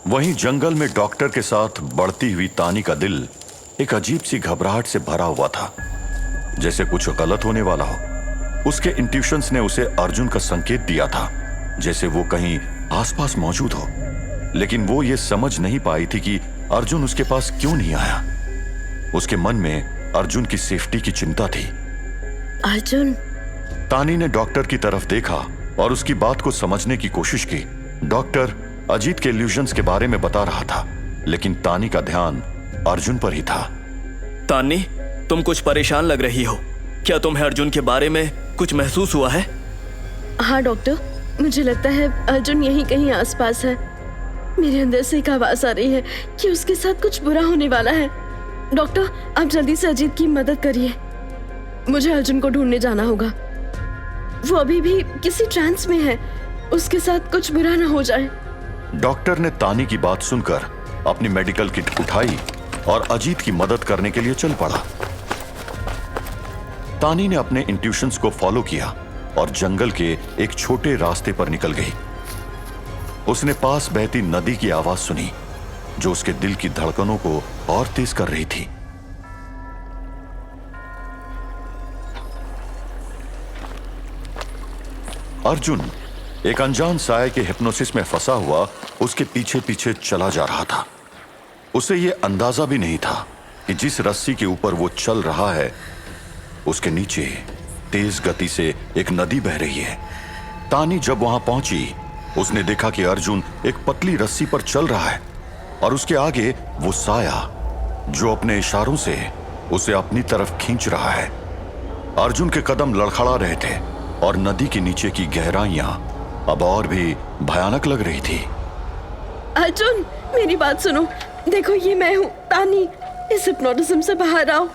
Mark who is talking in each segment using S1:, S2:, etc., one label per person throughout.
S1: वहीं जंगल में डॉक्टर के साथ बढ़ती हुई तानी का दिल एक अजीब सी घबराहट से भरा हुआ था, जैसे कुछ गलत होने वाला हो। उसके इंट्यूशंस ने उसे अर्जुन का संकेत दिया था, जैसे वो कहीं आसपास मौजूद हो, लेकिन वो ये समझ नहीं पाई थी कि अर्जुन उसके पास क्यों नहीं आया। उसके मन में अर्जुन की सेफ्टी की चिंता थी।
S2: अर्जुन।
S1: तानी ने डॉक्टर की तरफ देखा और उसकी बात को समझने की कोशिश की। डॉक्टर अजीत के इल्यूजन्स के बारे में बता रहा था, लेकिन तानी का ध्यान अर्जुन पर ही था।
S3: तानी, तुम कुछ परेशान लग रही हो। क्या तुम्हें अर्जुन के बारे में कुछ महसूस हुआ है?
S2: हाँ डॉक्टर, मुझे लगता है अर्जुन यहीं कहीं आसपास है। मेरे अंदर से एक आवाज आ रही है कि उसके साथ कुछ बुरा होने वाला है। डॉक्टर, आप जल्दी से अजीत की मदद करिए। मुझे अर्जुन को ढूंढने जाना होगा। वो अभी भी किसी ट्रांस में है, उसके साथ कुछ बुरा ना हो जाए।
S1: डॉक्टर ने तानी की बात सुनकर अपनी मेडिकल किट उठाई और अजीत की मदद करने के लिए चल पड़ा। तानी ने अपने इंट्यूशंस को फॉलो किया और जंगल के एक छोटे रास्ते पर निकल गई। उसने पास बहती नदी की आवाज सुनी, जो उसके दिल की धड़कनों को और तेज कर रही थी। अर्जुन एक अनजान साये के हिप्नोसिस में फंसा हुआ उसके पीछे पीछे चला जा रहा था। उसे यह अंदाजा भी नहीं था कि जिस रस्सी के ऊपर वो चल रहा है, उसके नीचे तेज गति से एक नदी बह रही है। तानी जब वहां पहुंची, उसने देखा कि अर्जुन एक पतली रस्सी पर चल रहा है और उसके आगे वो साया, जो अपने इशारों से उसे अपनी तरफ खींच रहा है। अर्जुन के कदम लड़खड़ा रहे थे और नदी के नीचे की गहराइयां अब और भी भयानक लग रही थी।
S2: अर्जुन, मेरी बात सुनो। देखो, ये मैं हूँ, तानी। इस हिप्नोटिज्म से बाहर आओ,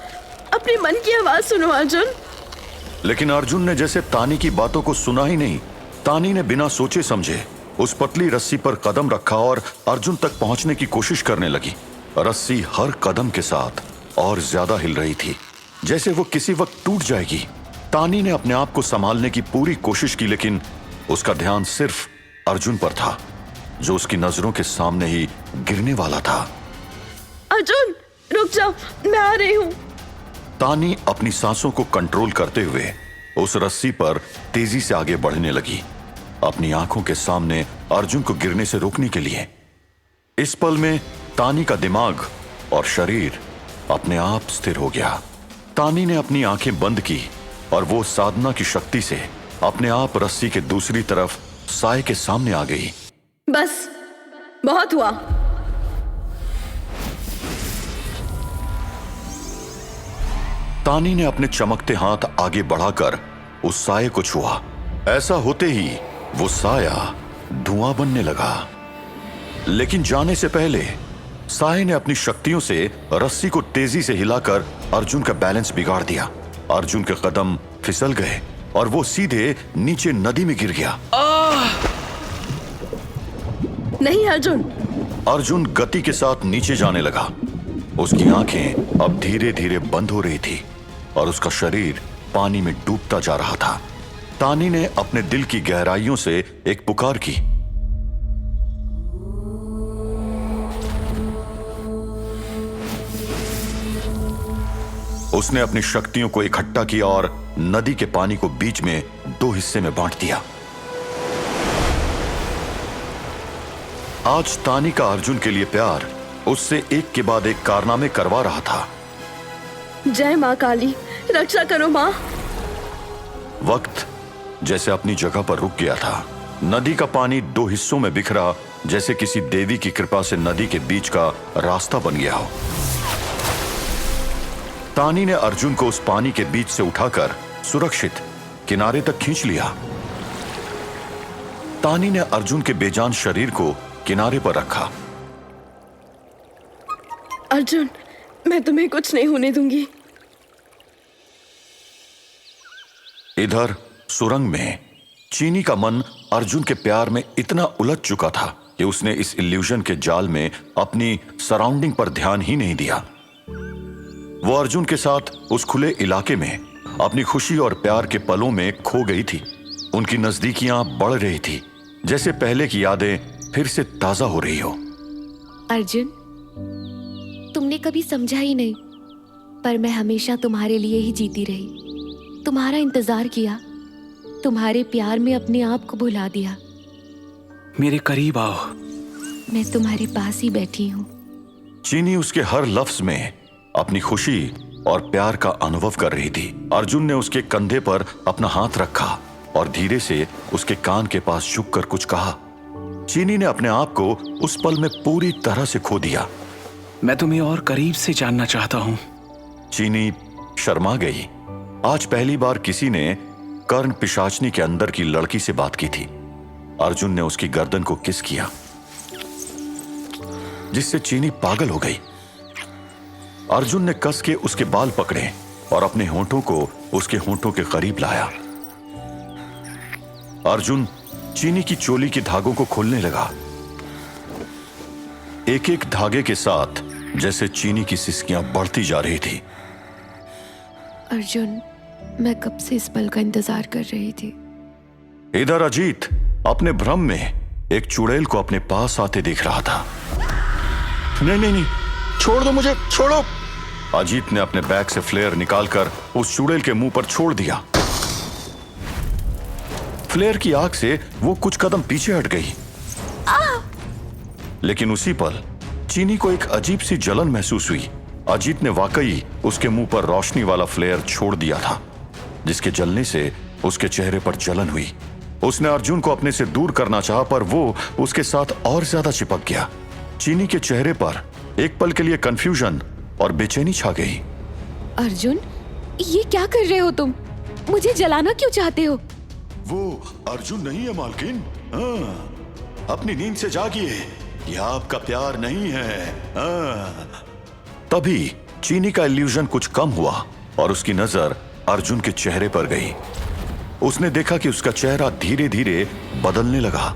S2: अपने मन की आवाज सुनो अर्जुन।
S1: लेकिन अर्जुन ने जैसे तानी की बातों को सुना ही नहीं। तानी ने बिना सोचे समझे उस पतली रस्सी पर कदम रखा और अर्जुन तक पहुंचने की कोशिश करने लगी। रस्सी हर कदम के साथ और ज्यादा हिल रही थी, जैसे वो किसी वक्त टूट जाएगी। तानी ने अपने आप को संभालने की पूरी कोशिश की, लेकिन उसका ध्यान सिर्फ अर्जुन पर था, जो उसकी नजरों के सामने ही गिरने वाला था।
S2: अर्जुन, रुक जाओ, मैं आ रही हूँ।
S1: तानी अपनी सांसों को कंट्रोल करते हुए उस रस्सी पर तेजी से आगे बढ़ने लगी, अपनी आंखों के सामने अर्जुन को गिरने से रोकने के लिए। इस पल में तानी का दिमाग और शरीर अपने आप स्थिर हो गया। तानी ने अपनी आंखें बंद की और वो साधना की शक्ति से अपने आप रस्सी के दूसरी तरफ साए के सामने आ गई।
S2: बस, बहुत हुआ।
S1: तानी ने अपने चमकते हाथ आगे बढ़ाकर उस साए को छुआ। ऐसा होते ही वो साया धुआं बनने लगा, लेकिन जाने से पहले साए ने अपनी शक्तियों से रस्सी को तेजी से हिलाकर अर्जुन का बैलेंस बिगाड़ दिया। अर्जुन के कदम फिसल गए और वो सीधे नीचे नदी में गिर गया।
S2: नहीं अर्जुन।
S1: अर्जुन गति के साथ नीचे जाने लगा। उसकी आंखें अब धीरे धीरे बंद हो रही थी और उसका शरीर पानी में डूबता जा रहा था। तानी ने अपने दिल की गहराइयों से एक पुकार की। उसने अपनी शक्तियों को इकट्ठा किया और नदी के पानी को बीच में दो हिस्से में बांट दिया। आज तानी का अर्जुन के लिए प्यार उससे एक के बाद एक कारनामे करवा रहा था।
S2: जय माँ काली, रक्षा करो माँ।
S1: वक्त जैसे अपनी जगह पर रुक गया था। नदी का पानी दो हिस्सों में बिखरा, जैसे किसी देवी की कृपा से नदी के बीच का रास्ता बन गया हो। तानी ने अर्जुन को उस पानी के बीच से उठाकर सुरक्षित किनारे तक खींच लिया। तानी ने अर्जुन के बेजान शरीर को किनारे पर रखा।
S2: अर्जुन, मैं तुम्हें कुछ नहीं होने दूंगी।
S1: इधर सुरंग में चीनी का मन अर्जुन के प्यार में इतना उलझ चुका था कि उसने इस इल्यूजन के जाल में अपनी सराउंडिंग पर ध्यान ही नहीं दिया। वो अर्जुन के साथ उस खुले इलाके में अपनी खुशी और प्यार के पलों में खो गई थी। उनकी नजदीकियां बढ़ रही थी, जैसे पहले की यादें फिर से ताजा हो रही हो।
S4: अर्जुन, तुमने कभी समझा ही नहीं, पर मैं हमेशा तुम्हारे लिए ही जीती रही। तुम्हारा इंतजार किया, तुम्हारे प्यार में अपने आप को भुला दिया।
S5: मेरे करीब आओ।
S4: मैं तुम्हारे पास ही बैठी हूँ।
S1: चीनी उसके हर लफ्ज में अपनी खुशी और प्यार का अनुभव कर रही थी। अर्जुन ने उसके कंधे पर अपना हाथ रखा और धीरे से उसके कान के पास झुककर कुछ कहा। चीनी ने अपने आप को उस पल में पूरी तरह से खो दिया।
S5: मैं तुम्हें और करीब से जानना चाहता हूँ।
S1: चीनी शर्मा गई। आज पहली बार किसी ने कर्ण पिशाचनी के अंदर की लड़की से बात की थी। अर्जुन ने उसकी गर्दन को किस किया, जिससे चीनी पागल हो गई। अर्जुन ने कस के उसके बाल पकड़े और अपने होंठों को उसके होंठों के करीब लाया। अर्जुन चीनी की चोली के धागों को खोलने लगा। एक एक धागे के साथ जैसे चीनी की सिसकियां बढ़ती जा रही थी।
S4: अर्जुन, मैं कब से इस पल का इंतजार कर रही थी।
S1: इधर अजीत अपने भ्रम में एक चुड़ैल को अपने पास आते देख रहा था। नहीं नहीं नहीं, छोड़ दो मुझे, छोड़ो। अजीत ने अपने बैग से फ्लेयर निकालकर उस चुड़ैल के मुंह पर छोड़ दिया। फ्लेयर की आग से वो कुछ कदम पीछे हट गई। लेकिन उसी पल चीनी को एक अजीब सी जलन महसूस हुई। अजीत ने वाकई उसके मुंह पर रोशनी वाला फ्लेयर छोड़ दिया था, जिसके जलने से उसके चेहरे पर जलन हुई। उसने अर्जुन को अपने से दूर करना चाहा, पर वो उसके साथ और ज्यादा चिपक गया। चीनी के चेहरे पर एक पल के लिए कंफ्यूजन और बेचैनी छा गई।
S4: अर्जुन, ये क्या कर रहे हो तुम? मुझे जलाना क्यों चाहते हो?
S1: वो अर्जुन नहीं है मालकिन। हाँ, अपनी नींद से जागिए, यह आपका प्यार नहीं है। हाँ। तभी चीनी का इल्यूजन कुछ कम हुआ और उसकी नजर अर्जुन के चेहरे पर गई। उसने देखा कि उसका चेहरा धीरे धीरे बदलने लगा।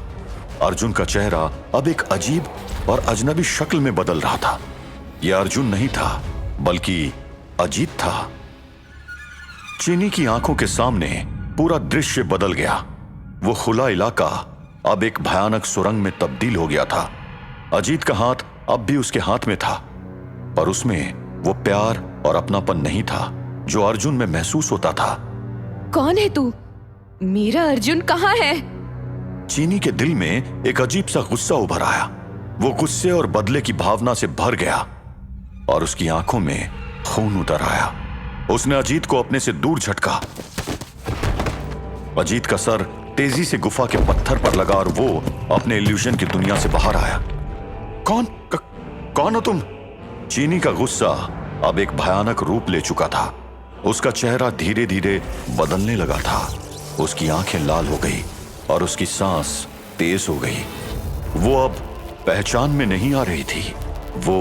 S1: अर्जुन का चेहरा अब एक अजीब और अजनबी शक्ल में बदल रहा था। यह अर्जुन नहीं था, बल्कि अजीत था। चीनी की आंखों के सामने पूरा दृश्य बदल गया। वो खुला इलाका अब एक भयानक सुरंग में तब्दील हो गया था। अजीत का हाथ अब भी उसके हाथ में था, पर उसमें वो प्यार और अपनापन नहीं था जो अर्जुन में महसूस होता था।
S4: कौन है तू? मेरा अर्जुन कहाँ है?
S1: चीनी के दिल में एक अजीब सा गुस्सा उभर आया। वो गुस्से और बदले की भावना से भर गया और उसकी आंखों में खून उतर आया। उसने अजीत को अपने से दूर झटका। अजीत का सर तेजी से गुफा के पत्थर पर लगा और वो अपने इल्यूजन की दुनिया से बाहर आया। कौन हो तुम? चीनी का गुस्सा अब एक भयानक रूप ले चुका था। उसका चेहरा धीरे धीरे बदलने लगा था। उसकी आंखें लाल हो गई और उसकी सांस तेज हो गई। वो अब पहचान में नहीं आ रही थी। वो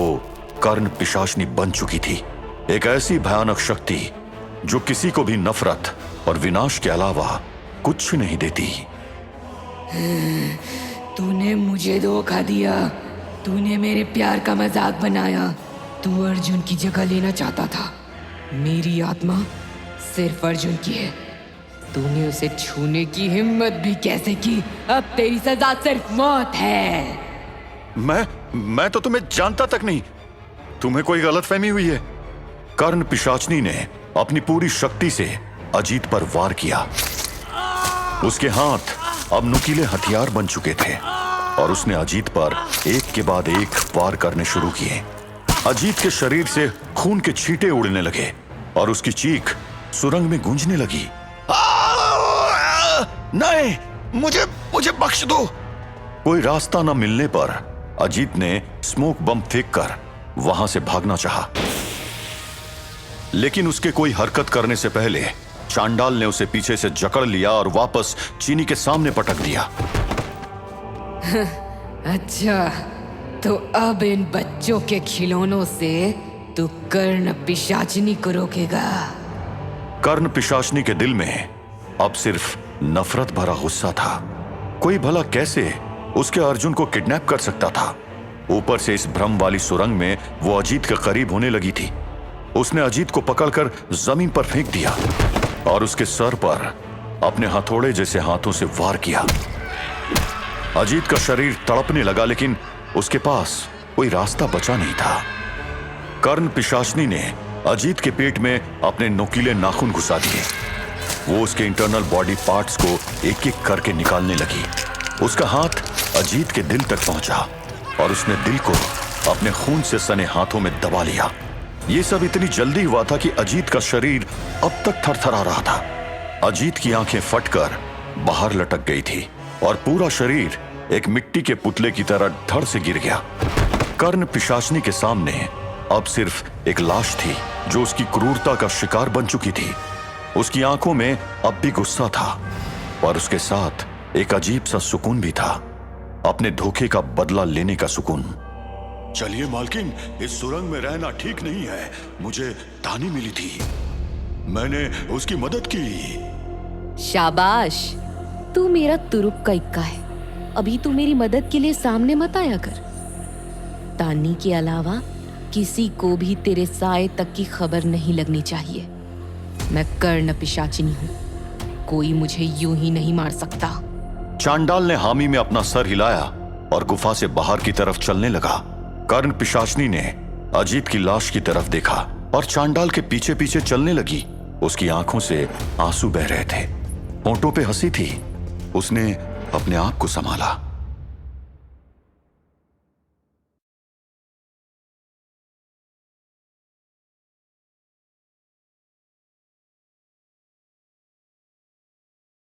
S1: कर्ण पिशाचनी बन चुकी थी, एक ऐसी भयानक शक्ति जो किसी को भी नफरत और विनाश के अलावा कुछ नहीं देती।
S6: तूने मुझे धोखा दिया। तूने मेरे प्यार का मजाक बनाया। तू अर्जुन की जगह लेना चाहता था। मेरी आत्मा सिर्फ अर्जुन की है। तूने उसे छूने की हिम्मत भी कैसे की? अब तेरी सजा सिर्फ मौत है।
S1: मैं तो तुम्हें जानता तक नहीं। तुम्हें कोई गलतफहमी हुई है। कर्ण पिशाचनी ने अपनी पूरी शक्ति से अजीत पर वार किया। उसके हाथ अब नुकीले हथियार बन चुके थे और उसने अजीत पर एक के बाद एक वार करने शुरू किए। अजीत के शरीर से खून के छींटे उड़ने लगे और उसकी चीख सुरंग में गूंजने लगी। नहीं, मुझे बख्श दो। कोई रास्ता न मिलने पर अजीत ने स्मोक बम फेंककर वहां से भागना चाहा, लेकिन उसके कोई हरकत करने से पहले चांडाल ने उसे पीछे से जकड़ लिया और वापस चीनी के सामने पटक दिया।
S6: अच्छा, तो अब इन बच्चों के खिलौनों से तू कर्ण पिशाचनी को रोकेगा।
S1: कर्ण पिशाचनी के दिल में अब सिर्फ नफरत भरा गुस्सा था। कोई भला कैसे उसके अर्जुन को किडनैप कर सकता था? ऊपर से इस भ्रम वाली सुरंग में वो अजीत के करीब होने लगी थी। उसने अजीत को पकड़कर जमीन पर फेंक दिया और उसके सर पर अपने हथौड़े जैसे हाथों से वार किया। अजीत का शरीर तड़पने लगा, लेकिन उसके पास कोई रास्ता बचा नहीं था। कर्ण पिशाचनी ने अजीत के पेट में अपने नुकीले नाखून घुसा दिए। वो उसके इंटरनल बॉडी पार्ट्स को एक एक करके निकालने लगी। उसका हाथ अजीत के दिल तक पहुंचा और उसने दिल को अपने खून से सने हाथों में दबा लिया। ये सब इतनी जल्दी हुआ था कि अजीत का शरीर अब तक थरथरा रहा था। अजीत की आंखें फटकर बाहर लटक गई थी और पूरा शरीर एक मिट्टी के पुतले की तरह धड़ से गिर गया। कर्ण पिशाचनी के सामने अब सिर्फ एक लाश थी जो उसकी क्रूरता का शिकार बन चुकी थी। उसकी आंखों में अब भी गुस्सा था और उसके साथ एक अजीब सा सुकून भी था, अपने धोखे का बदला लेने का सुकून। चलिए मालकिन, इस सुरंग में रहना ठीक नहीं है। मुझे दानी मिली थी, मैंने उसकी मदद की।
S4: शाबाश, तू मेरा तुरुप का इक्का है। अभी तू मेरी मदद के लिए सामने मत आया कर। तानी के अलावा किसी को भी तेरे साए तक की खबर नहीं लगनी चाहिए। मैं कर्ण पिशाचिनी हूँ, कोई मुझे यूं ही नहीं मार सकता।
S1: चांडाल ने हामी में अपना सर हिलाया और गुफा से बाहर की तरफ चलने लगा। कर्ण पिशाचनी ने अजीत की लाश की तरफ देखा और चांडाल के पीछे पीछे चलने लगी। उसकी आंखों से आंसू बह रहे थे, होंठों पे हंसी थी। उसने अपने आप को संभाला।